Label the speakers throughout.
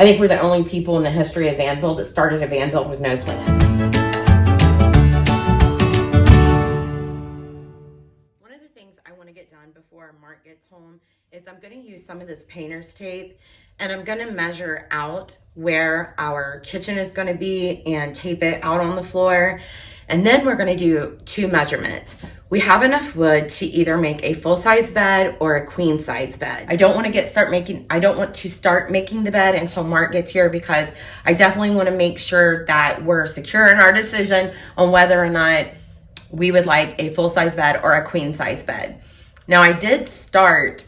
Speaker 1: I think we're the only people in the history of van build that started a van build with no plan. One of the things I want to get done before Mark gets home is I'm going to use some of this painter's tape, and I'm going to measure out where our kitchen is going to be and tape it out on the floor. And then we're going to do 2 measurements. We have enough wood to either make a full-size bed or a queen-size bed. I don't want to start making the bed until Mark gets here, because I definitely want to make sure that we're secure in our decision on whether or not we would like a full-size bed or a queen-size bed. Now, I did start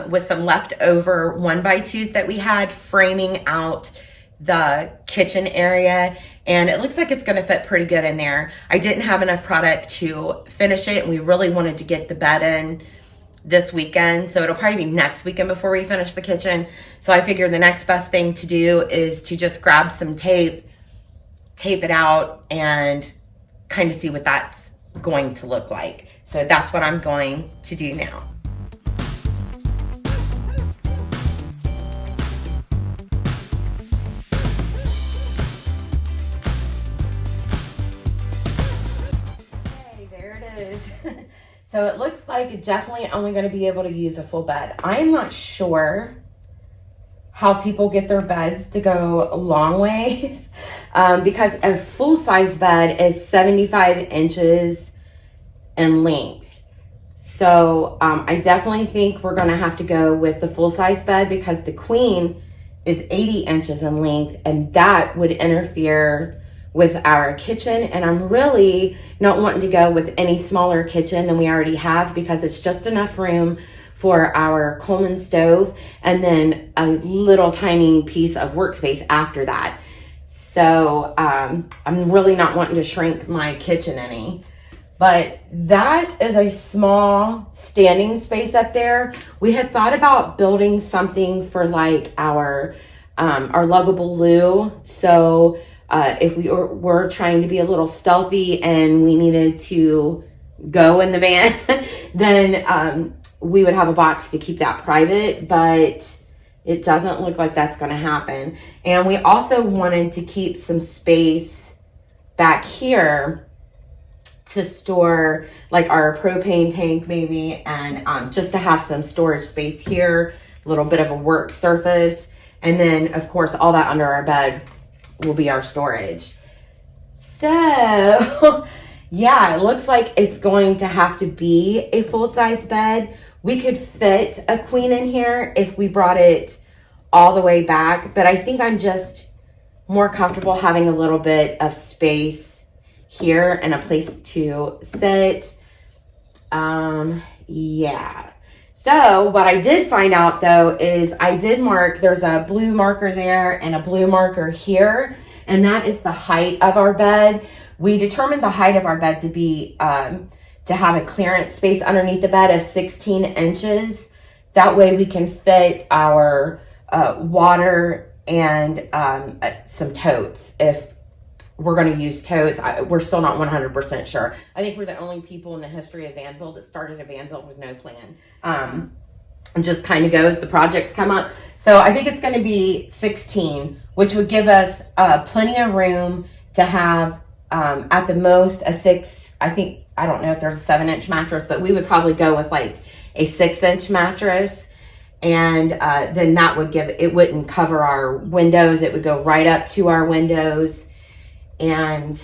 Speaker 1: with some leftover 1x2s that we had, framing out the kitchen area, and it looks like it's going to fit pretty good in there. I didn't have enough product to finish it, and we really wanted to get the bed in this weekend, so it'll probably be next weekend before we finish the kitchen. So I figured the next best thing to do is to just grab some tape it out, and kind of see what that's going to look like. So that's what I'm going to do now. So it looks like it's definitely only going to be able to use a full bed. I'm not sure how people get their beds to go a long ways, because a full-size bed is 75 inches in length. So I definitely think we're going to have to go with the full-size bed, because the queen is 80 inches in length, and that would interfere with our kitchen. And I'm really not wanting to go with any smaller kitchen than we already have, because it's just enough room for our Coleman stove and then a little tiny piece of workspace after that. So I'm really not wanting to shrink my kitchen any. But that is a small standing space up there. We had thought about building something for like our luggable loo. So if we were trying to be a little stealthy and we needed to go in the van, then we would have a box to keep that private, but it doesn't look like that's going to happen. And we also wanted to keep some space back here to store like our propane tank maybe, and just to have some storage space here, a little bit of a work surface. And then of course all that under our bed will be our storage. So yeah, it looks like it's going to have to be a full-size bed. We could fit a queen in here if we brought it all the way back, but I think I'm just more comfortable having a little bit of space here and a place to sit. Yeah. So what I did find out though is I did mark, there's a blue marker there and a blue marker here, and that is the height of our bed. We determined the height of our bed to be, to have a clearance space underneath the bed of 16 inches. That way we can fit our water and some totes if we're going to use totes. We're still not 100% sure. I think we're the only people in the history of van build that started a van build with no plan. And just kind of goes, the projects come up. So I think it's going to be 16, which would give us plenty of room to have at the most a 6, I don't know if there's a 7-inch mattress, but we would probably go with like a 6-inch mattress. And then that would it wouldn't cover our windows. It would go right up to our windows. And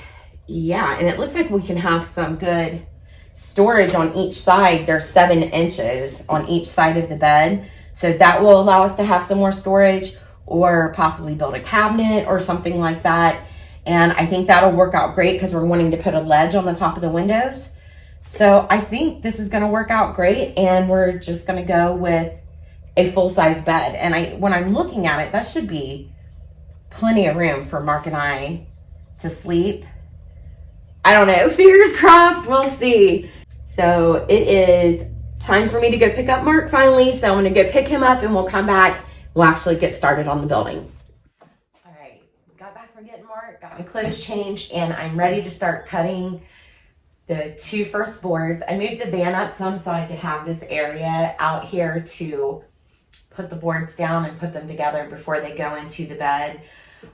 Speaker 1: yeah, and it looks like we can have some good storage on each side. There's 7 inches on each side of the bed. So that will allow us to have some more storage, or possibly build a cabinet or something like that. And I think that'll work out great because we're wanting to put a ledge on the top of the windows. So I think this is going to work out great, and we're just going to go with a full-size bed. And when I'm looking at it, that should be plenty of room for Mark and I to sleep. I don't know, fingers crossed, we'll see. So it is time for me to go pick up Mark finally. So I'm going to go pick him up and we'll come back. We'll actually get started on the building. All right, got back from getting Mark, got my clothes changed, and I'm ready to start cutting the 2 first boards. I moved the van up some so I could have this area out here to put the boards down and put them together before they go into the bed.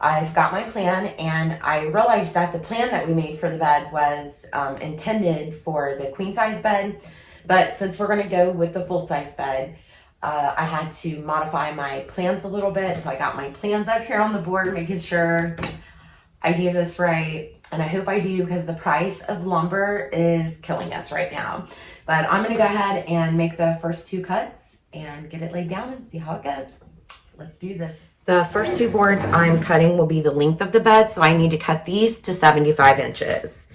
Speaker 1: I've got my plan, and I realized that the plan that we made for the bed was intended for the queen size bed, but since we're going to go with the full size bed, I had to modify my plans a little bit. So I got my plans up here on the board, making sure I do this right. And I hope I do, because the price of lumber is killing us right now. But I'm going to go ahead and make the first 2 cuts and get it laid down and see how it goes. Let's do this. The first 2 boards I'm cutting will be the length of the bed. So I need to cut these to 75 inches.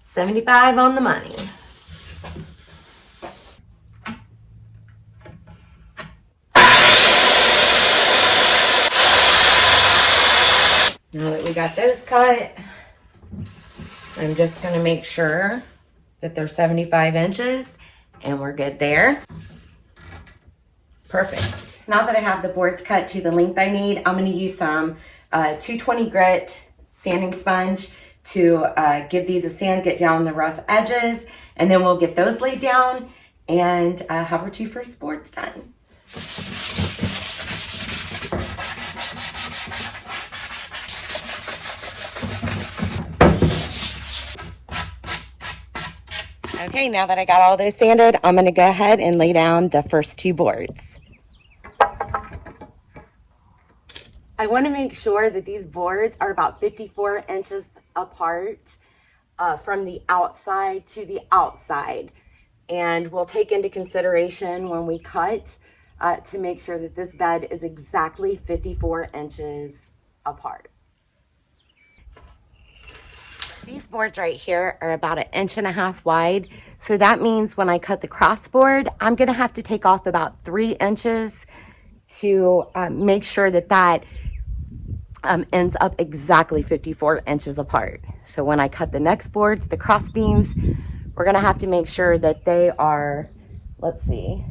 Speaker 1: $75 on the money. Now that we got those cut, I'm just going to make sure that they're 75 inches and we're good there. Perfect. Now that I have the boards cut to the length I need, I'm going to use some 220 grit sanding sponge to give these a sand, get down the rough edges, and then we'll get those laid down and have our 2 first boards done. Okay, now that I got all those sanded, I'm going to go ahead and lay down the first 2 boards. I want to make sure that these boards are about 54 inches apart from the outside to the outside. And we'll take into consideration when we cut to make sure that this bed is exactly 54 inches apart. These boards right here are about 1.5 inches wide. So that means when I cut the cross board, I'm going to have to take off about 3 inches to make sure that that ends up exactly 54 inches apart. So when I cut the next boards, the cross beams, we're going to have to make sure that they are, let's see.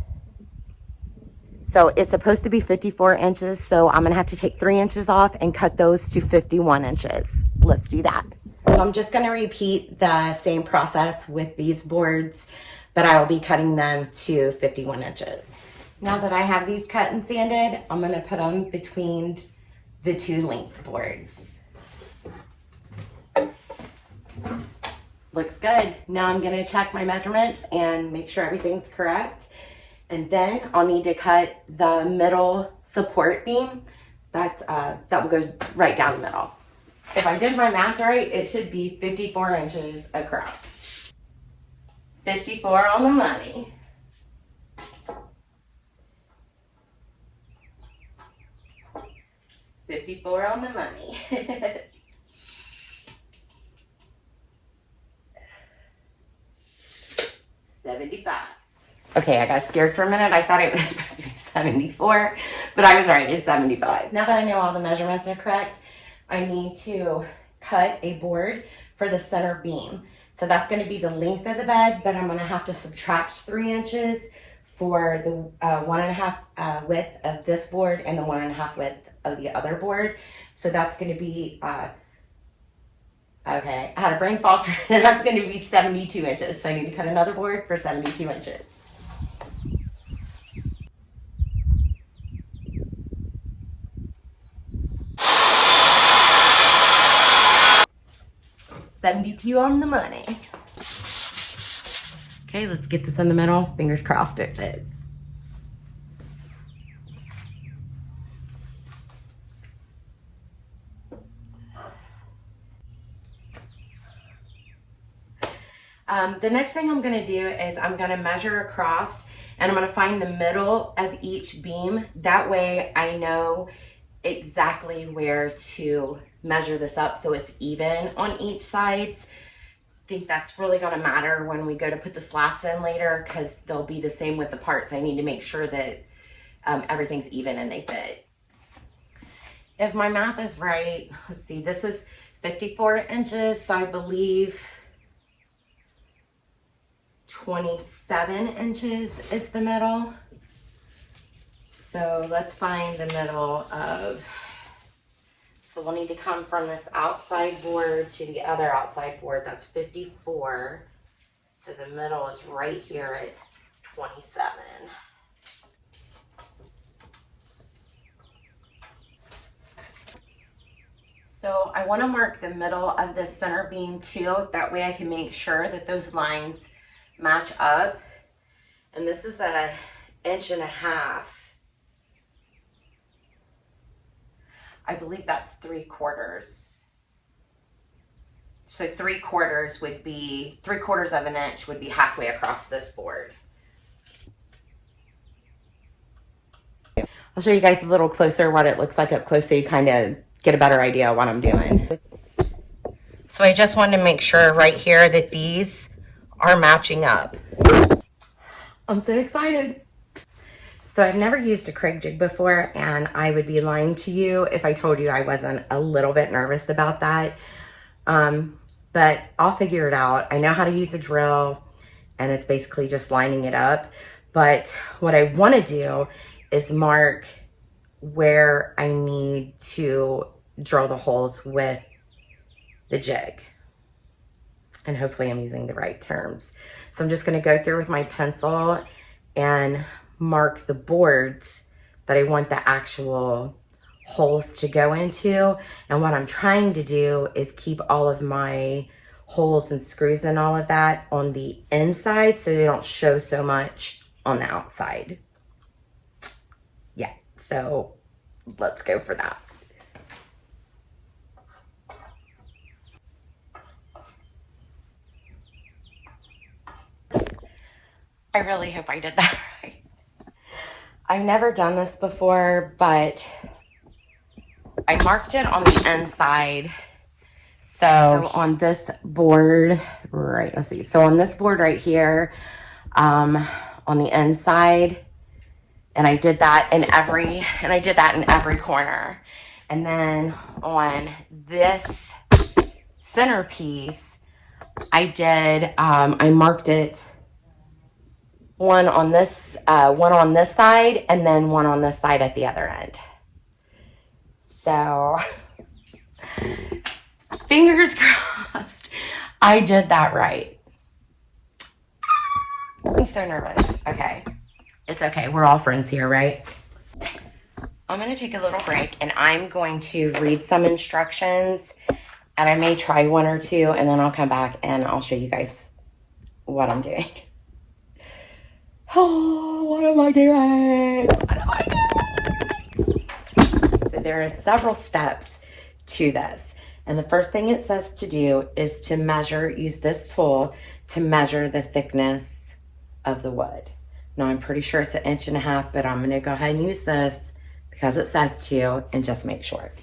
Speaker 1: So it's supposed to be 54 inches. So I'm going to have to take 3 inches off and cut those to 51 inches. Let's do that. So I'm just going to repeat the same process with these boards, but I will be cutting them to 51 inches. Now that I have these cut and sanded, I'm going to put them between the 2 length boards. Looks good. Now I'm going to check my measurements and make sure everything's correct. And then I'll need to cut the middle support beam. That will go right down the middle. If I did my math right, it should be 54 inches across. 54 on the money. $54 on the money. $75. Okay, I got scared for a minute. I thought it was supposed to be 74, but I was right. It's 75. Now that I know all the measurements are correct, I need to cut a board for the center beam. So that's going to be the length of the bed, but I'm going to have to subtract 3 inches for the 1.5 width of this board and the 1.5 width of the other board. So that's going to be, okay, I had a brain fog. That's going to be 72 inches. So I need to cut another board for 72 inches. $72 on the money. Okay, let's get this in the middle. Fingers crossed it fits. The next thing I'm going to do is I'm going to measure across, and I'm going to find the middle of each beam. That way I know exactly where to measure this up so it's even on each side. I think that's really going to matter when we go to put the slats in later, because they'll be the same with the parts. I need to make sure that everything's even and they fit. If my math is right, let's see, this is 54 inches, so I believe 27 inches is the middle. So let's find the middle of So we'll need to come from this outside board to the other outside board. That's 54. So the middle is right here at 27. So I want to mark the middle of this center beam too. That way I can make sure that those lines match up. And this is 1.5 inches. I believe that's 3/4. So 3/4 would be 3/4 of an inch would be halfway across this board. I'll show you guys a little closer what it looks like up close so you kind of get a better idea of what I'm doing. So I just wanted to make sure right here that these are matching up. I'm so excited. So I've never used a Craig jig before, and I would be lying to you if I told you I wasn't a little bit nervous about that. But I'll figure it out. I know how to use a drill, and it's basically just lining it up. But what I want to do is mark where I need to drill the holes with the jig. And hopefully I'm using the right terms. So I'm just going to go through with my pencil and mark the boards that I want the actual holes to go into. And what I'm trying to do is keep all of my holes and screws and all of that on the inside so they don't show so much on the outside. Yeah, so let's go for that. I really hope I did that right. I've never done this before, but I marked it on the inside. So on this board, right, let's see. So on this board right here, on the inside, and I did that in every corner. And then on this centerpiece, I marked it one on this side and then one on this side at the other end. So fingers crossed I did that right. I'm so nervous. Okay. It's okay. We're all friends here, right? I'm going to take a little break and I'm going to read some instructions, and I may try one or two, and then I'll come back and I'll show you guys what I'm doing. Oh, what am I doing? What am I doing? So there are several steps to this. And the first thing it says to do is to use this tool to measure the thickness of the wood. Now I'm pretty sure it's 1.5 inches, but I'm gonna go ahead and use this because it says to, and just make sure.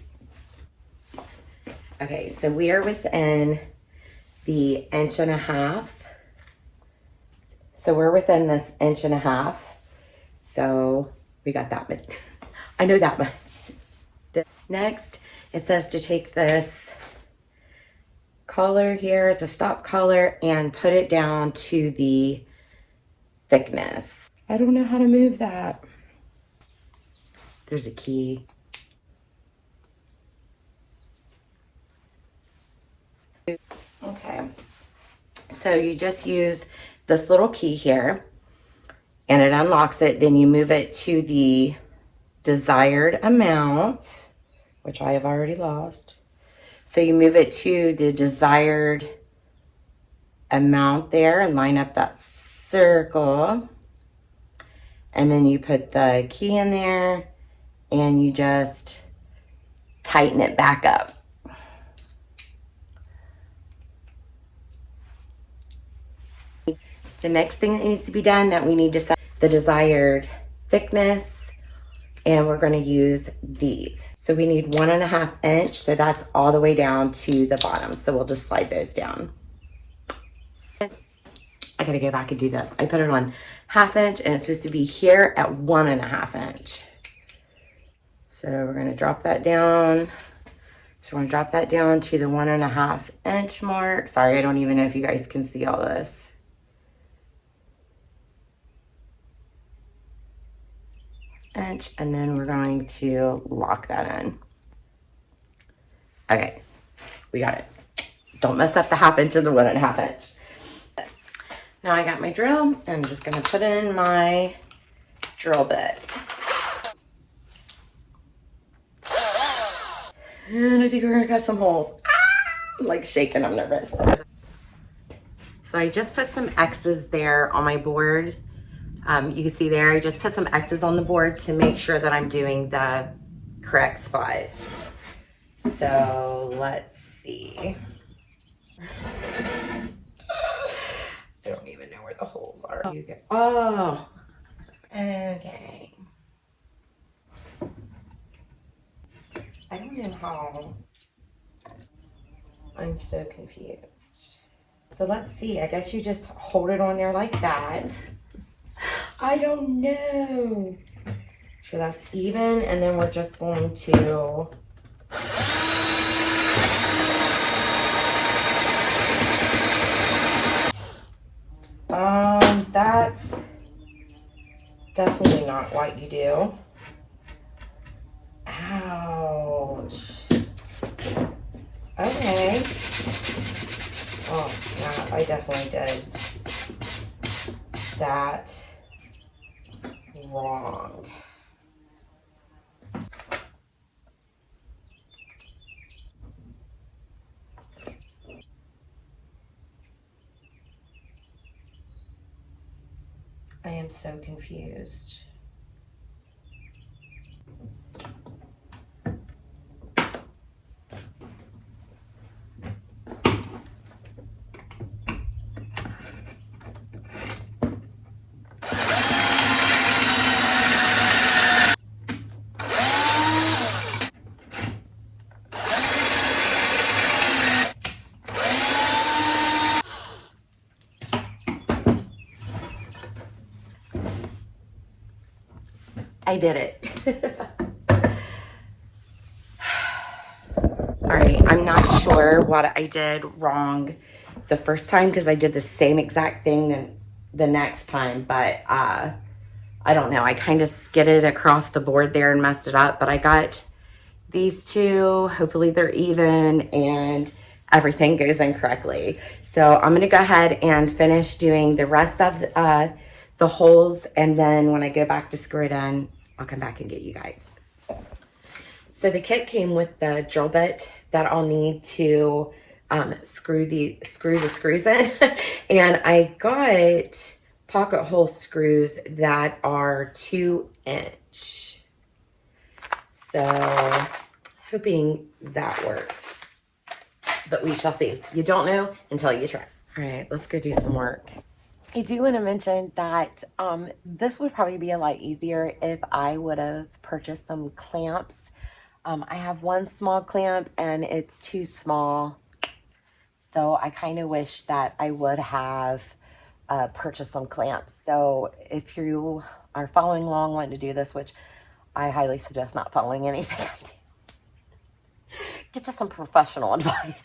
Speaker 1: Okay, so we are within the 1.5 inches. So we're within this 1.5 inches. So we got that much. I know that much. Next, it says to take this collar here, it's a stop collar, and put it down to the thickness. I don't know how to move that. There's a key. Okay, so you just use this little key here and it unlocks it. Then you move it to the desired amount, which I have already lost. So you move it to the desired amount there and line up that circle. And then you put the key in there and you just tighten it back up. The next thing that needs to be done, that we need to set the desired thickness, and we're going to use these. So we need 1.5 inch, so that's all the way down to the bottom. So we'll just slide those down. I gotta go back and do this. I put it on 1/2 inch and it's supposed to be here at 1.5 inch. So we're gonna drop that down. So we're gonna drop that down to the 1.5 inch mark. Sorry, I don't even know if you guys can see all this. Inch, and then we're going to lock that in. Okay, we got it. Don't mess up the 1/2 inch and the 1.5 inch. Now I got my drill, and I'm just gonna put in my drill bit. And I think we're gonna cut some holes. I'm like shaking, I'm nervous. So I just put some X's there on my board. You can see there, I just put some X's on the board to make sure that I'm doing the correct spots. So let's see. I don't even know where the holes are. You go. Oh, okay. I don't know how. I'm so confused. So let's see. I guess you just hold it on there like that. I don't know. Sure that's even, and then we're just going to that's definitely not what you do. Ouch. Okay. Oh snap, I definitely did that wrong. I am so confused. I did it. All right, I'm not sure what I did wrong the first time because I did the same exact thing the next time, but I don't know. I kind of skidded across the board there and messed it up, but I got these two. Hopefully they're even and everything goes in correctly. So I'm gonna go ahead and finish doing the rest of the holes, and then when I go back to screw it in, I'll come back and get you guys. So the kit came with the drill bit that I'll need to screw the screws in. And I got pocket hole screws that are 2 inch. So hoping that works, but we shall see. You don't know until you try. All right, let's go do some work. I do want to mention that this would probably be a lot easier if I would have purchased some clamps. I have one small clamp and it's too small. So I kind of wish that I would have purchased some clamps. So if you are following along, wanting to do this, which I highly suggest not following anything I do, get just some professional advice.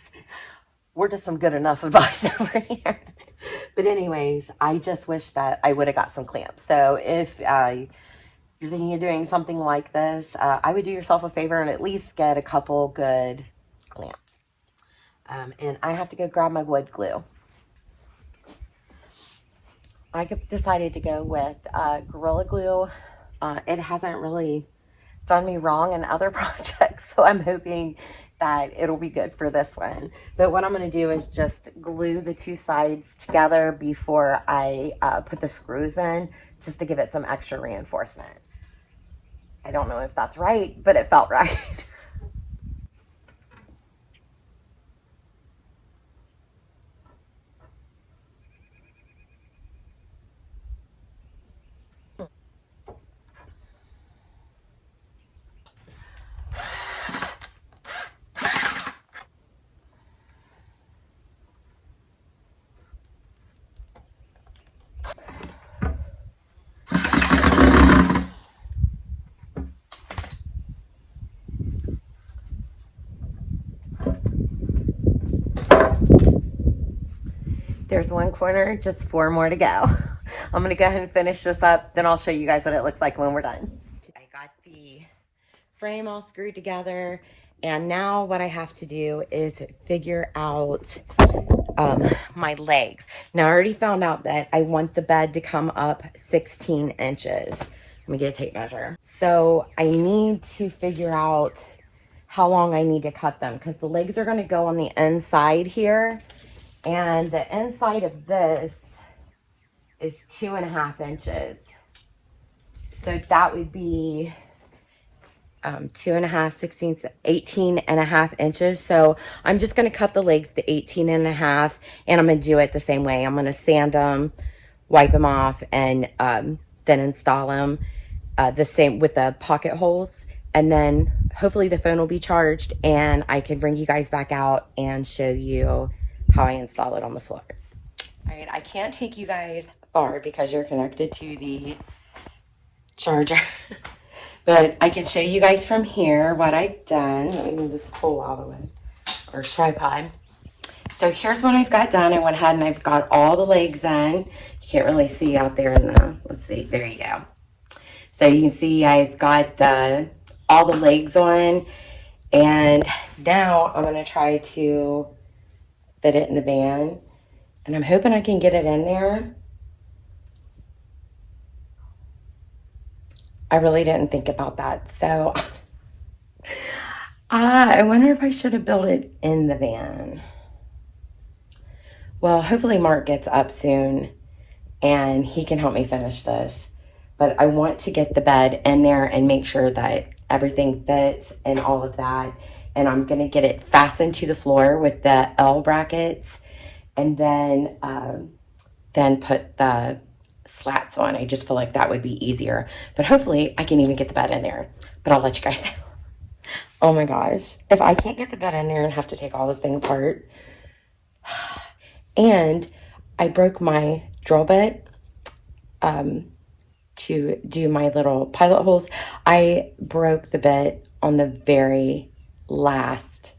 Speaker 1: We're just some good enough advice over here. But anyways, I just wish that I would have got some clamps. So if you're thinking of doing something like this, I would do yourself a favor and at least get a couple good clamps. And I have to go grab my wood glue. I decided to go with Gorilla Glue. It hasn't really done me wrong in other projects, so I'm hoping that it'll be good for this one. But what I'm going to do is just glue the two sides together before I put the screws in, just to give it some extra reinforcement. I don't know if that's right, but it felt right. There's one corner, just 4 more to go. I'm gonna go ahead and finish this up, then I'll show you guys what it looks like when we're done. I got the frame all screwed together, And now what I have to do is figure out my legs. Now I already found out that I want the bed to come up 16 inches. Let me get a tape measure. So I need to figure out how long I need to cut them, because the legs are going to go on the inside here, and the inside of this is 2.5 inches. So that would be 2.5, 16, 18.5 inches. So I'm just going to cut the legs to 18.5, and I'm going to do it the same way. I'm going to sand them, wipe them off, and then install them the same with the pocket holes. And then hopefully the phone will be charged and I can bring you guys back out and show you how I install it on the floor. All right, I can't take you guys far because you're connected to the charger. But I can show you guys from here what I've done. Let me move this pole out of the way, or tripod. So here's what I've got done. I went ahead and I've got all the legs in. You can't really see out there in the, let's see, there you go. So you can see I've got all the legs on. And now I'm going to try to fit it in the van. And I'm hoping I can get it in there. I really didn't think about that. So I wonder if I should have built it in the van. Well, hopefully Mark gets up soon and he can help me finish this. But I want to get the bed in there and make sure that everything fits and all of that. And I'm going to get it fastened to the floor with the L brackets, and then put the slats on. I just feel like that would be easier. But hopefully I can even get the bed in there. But I'll let you guys know. Oh my gosh. If I can't get the bed in there and have to take all this thing apart. And I broke my drill bit to do my little pilot holes. I broke the bit on the very last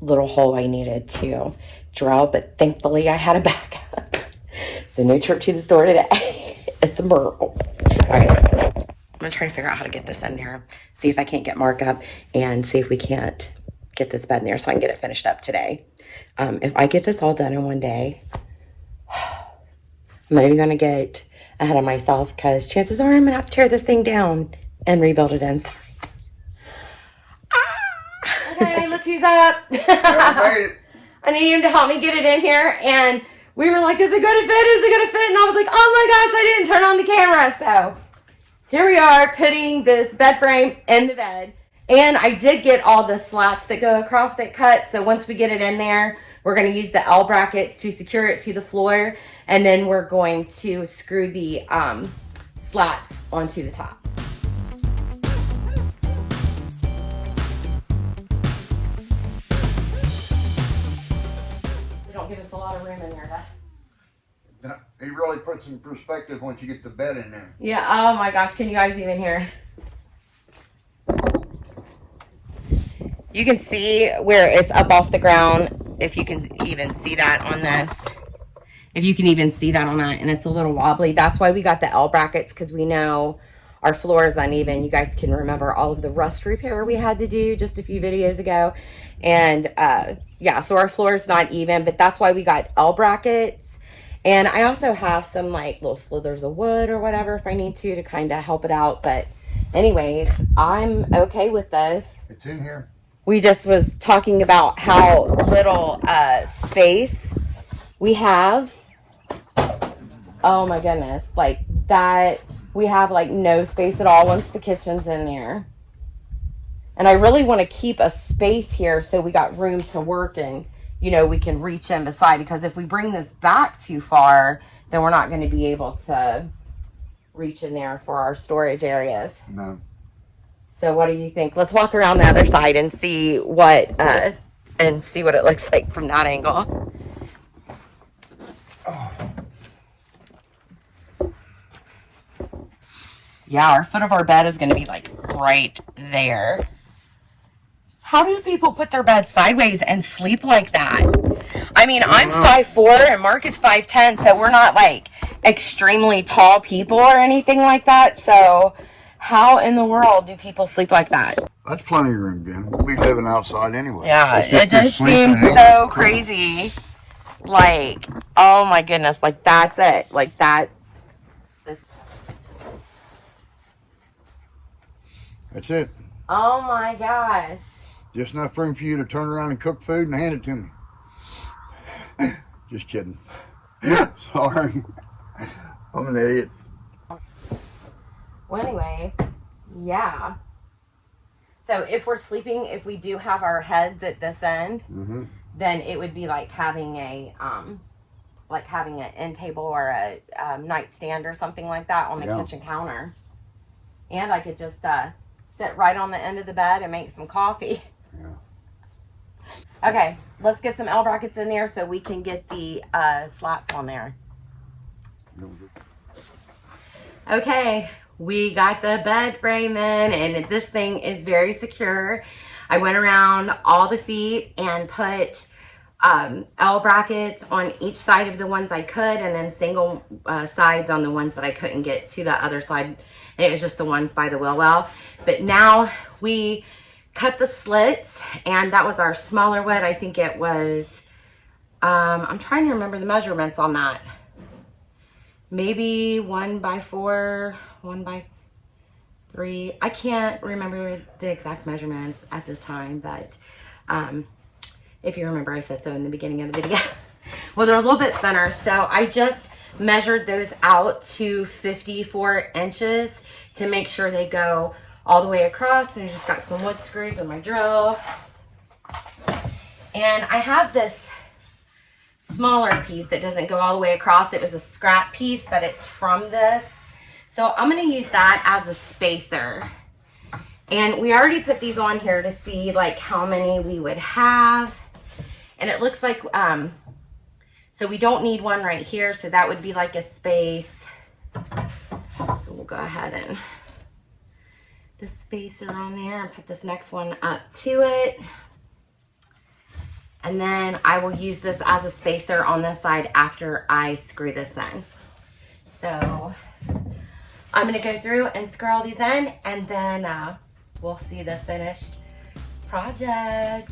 Speaker 1: little hole I needed to drill, but thankfully I had a backup. So no trip to the store today. It's a miracle. All right, I'm gonna try to figure out how to get this in there. See if I can't get Mark up and see if we can't get this bed in there so I can get it finished up today. If I get this all done in one day, I'm not even gonna get ahead of myself, because chances are I'm gonna have to tear this thing down and rebuild it inside. Okay, look who's up. I need him to help me get it in here, and we were like, is it gonna fit? Is it gonna fit? And I was like, oh my gosh, I didn't turn on the camera. So here we are putting this bed frame in the bed. And I did get all the slats that go across it cut. So once we get it in there, we're going to use the L brackets to secure it to the floor. And then we're going to screw the slats onto the top. They don't give us a lot of room in there, does it?
Speaker 2: It really puts in perspective once you get the bed in there.
Speaker 1: Yeah, oh my gosh, can you guys even hear it? You can see where it's up off the ground, if you can even see that on this. If you can even see that on that, and it's a little wobbly. That's why we got the L brackets, because we know our floor is uneven. You guys can remember all of the rust repair we had to do just a few videos ago. And yeah, so our floor is not even, but that's why we got L brackets. And I also have some like little slithers of wood or whatever if I need to kind of help it out. But anyways, I'm okay with this.
Speaker 2: It's in here.
Speaker 1: We just was talking about how little space we have. Oh my goodness, like that, we have like no space at all once the kitchen's in there. And I really want to keep a space here so we got room to work and, you know, we can reach in beside, because if we bring this back too far, then we're not going to be able to reach in there for our storage areas.
Speaker 2: No.
Speaker 1: So what do you think? Let's walk around the other side and see what it looks like from that angle.
Speaker 2: Oh.
Speaker 1: Yeah, our foot of our bed is going to be like right there. How do people put their bed sideways and sleep like that? I mean, I'm 5'4" and Mark is 5'10", so we're not like extremely tall people or anything like that. So How in the world do people sleep like that?
Speaker 2: That's plenty of room, Jen. We'll be living outside anyway.
Speaker 1: Yeah,
Speaker 2: Let's
Speaker 1: it
Speaker 2: get
Speaker 1: just
Speaker 2: this sleeping
Speaker 1: seems
Speaker 2: hanging.
Speaker 1: so crazy. Like, oh my goodness, like that's it. Like that's this.
Speaker 2: That's it.
Speaker 1: Oh my gosh.
Speaker 2: Just enough room for you to turn around and cook food and hand it to me. Just kidding. Sorry. I'm an idiot.
Speaker 1: Well, anyways, yeah. So if we're sleeping, if we do have our heads at this end, then it would be like having an end table or a nightstand or something like that on the kitchen counter. And I could just sit right on the end of the bed and make some coffee. Yeah. Okay, let's get some L brackets in there so we can get the slats on there. Okay, we got the bed frame in, and this thing is very secure. I went around all the feet and put L brackets on each side of the ones I could, and then single sides on the ones that I couldn't get to the other side. It was just the ones by the wheel well. But now we cut the slits, and that was our smaller wood. I think it was, I'm trying to remember the measurements on that. Maybe 1x4, 1x3. I can't remember the exact measurements at this time, but if you remember, I said so in the beginning of the video. Well, they're a little bit thinner, so I just measured those out to 54 inches to make sure they go all the way across. And I just got some wood screws and my drill. And I have this smaller piece that doesn't go all the way across. It was a scrap piece, but it's from this. So I'm going to use that as a spacer. And we already put these on here to see like how many we would have. And it looks like, so we don't need one right here. So that would be like a space. So we'll go ahead and the spacer on there and put this next one up to it. And then I will use this as a spacer on this side after I screw this in. So I'm going to go through and screw all these in, and then we'll see the finished project.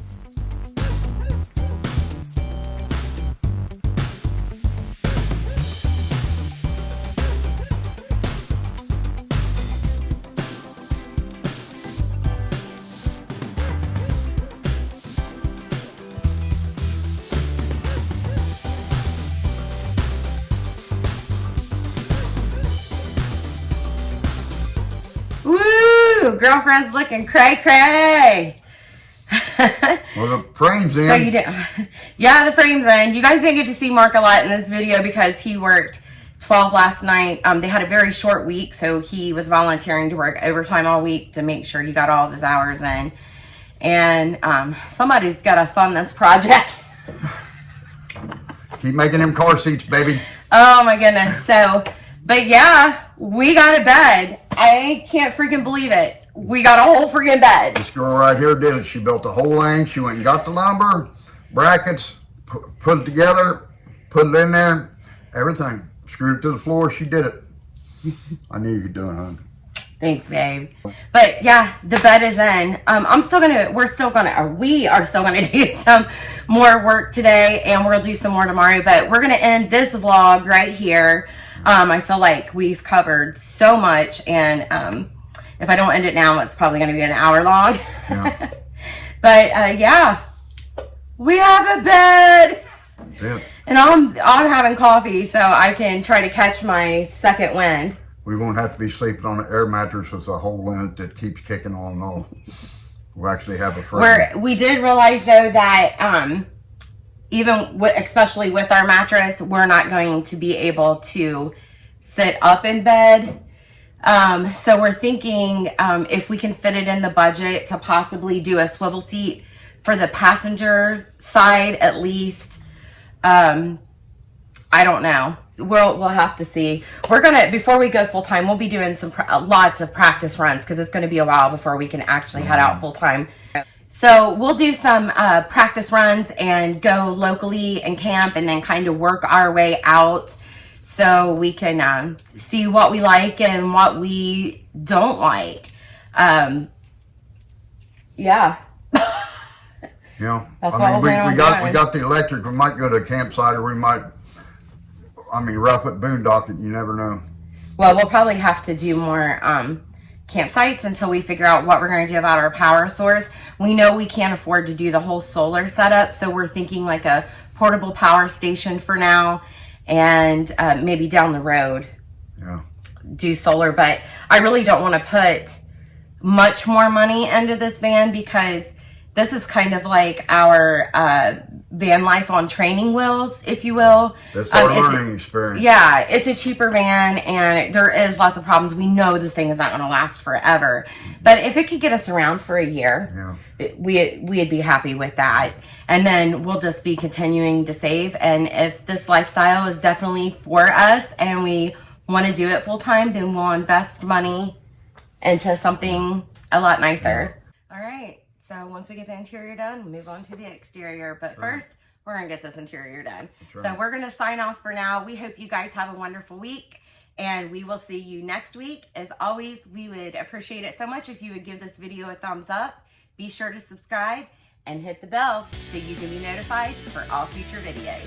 Speaker 1: Woo! Girlfriend's looking cray-cray.
Speaker 2: Well, the frame's in.
Speaker 1: So you didn't, yeah, the frame's in. You guys didn't get to see Mark a lot in this video because he worked 12 last night. They had a very short week, so he was volunteering to work overtime all week to make sure he got all of his hours in. And somebody's got to fund this project.
Speaker 2: Keep making them car seats, baby.
Speaker 1: Oh my goodness. So, but yeah, we got a bed. I can't freaking believe it. We got a whole freaking bed.
Speaker 2: This girl right here did it. She built the whole thing. She went and got the lumber, brackets, put it together, put it in there, everything. Screwed it to the floor. She did it. I knew you could do it, hon.
Speaker 1: Thanks, babe. But yeah, the bed is in. We are still gonna do some more work today, and we'll do some more tomorrow. But we're gonna end this vlog right here. I feel like we've covered so much, and if I don't end it now, it's probably going to be an hour long. Yeah. But yeah, we have a bed. Yeah. And I'm having coffee so I can try to catch my second wind.
Speaker 2: We won't have to be sleeping on an air mattress with a hole in it that keeps kicking on and off. We'll actually have a frame.
Speaker 1: We did realize though that especially with our mattress, we're not going to be able to sit up in bed. So we're thinking if we can fit it in the budget to possibly do a swivel seat for the passenger side at least. I don't know. We'll have to see. We're gonna, before we go full time, we'll be doing lots of practice runs because it's gonna be a while before we can actually head out full time. So we'll do some practice runs and go locally and camp, and then kind of work our way out so we can see what we like and what we don't like. Yeah.
Speaker 2: You know,
Speaker 1: That's
Speaker 2: I
Speaker 1: what
Speaker 2: mean,
Speaker 1: we plan on
Speaker 2: we
Speaker 1: doing.
Speaker 2: got the electric. We might go to a campsite, or we might, I mean, rough it, boondock it. You never know.
Speaker 1: Well, we'll probably have to do more campsites until we figure out what we're going to do about our power source. We know we can't afford to do the whole solar setup, so we're thinking like a portable power station for now, and maybe down the road do solar. But I really don't want to put much more money into this van because this is kind of like our van life on training wheels, if you will.
Speaker 2: That's our learning experience.
Speaker 1: Yeah, it's a cheaper van, and there is lots of problems. We know this thing is not going to last forever, but if it could get us around for a year, we'd be happy with that. And then we'll just be continuing to save. And if this lifestyle is definitely for us and we want to do it full time, then we'll invest money into something a lot nicer. All right. So once we get the interior done, we'll move on to the exterior. But first, we're going to get this interior done. So we're going to sign off for now. We hope you guys have a wonderful week, and we will see you next week. As always, we would appreciate it so much if you would give this video a thumbs up. Be sure to subscribe and hit the bell so you can be notified for all future videos.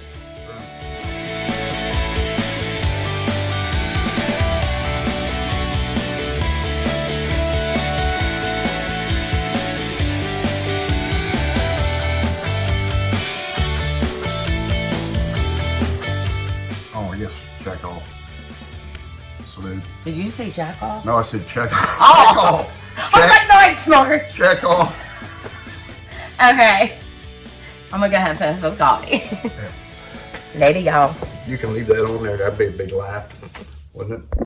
Speaker 2: Oh, yes, check off. Salute.
Speaker 1: Did you say jack off?
Speaker 2: No, I said check off.
Speaker 1: Oh! I was like, no, I'm smart.
Speaker 2: Check off.
Speaker 1: Okay. I'm going to go ahead and finish some coffee. Later, y'all.
Speaker 2: You can leave that on there. That'd be a big laugh, wouldn't it?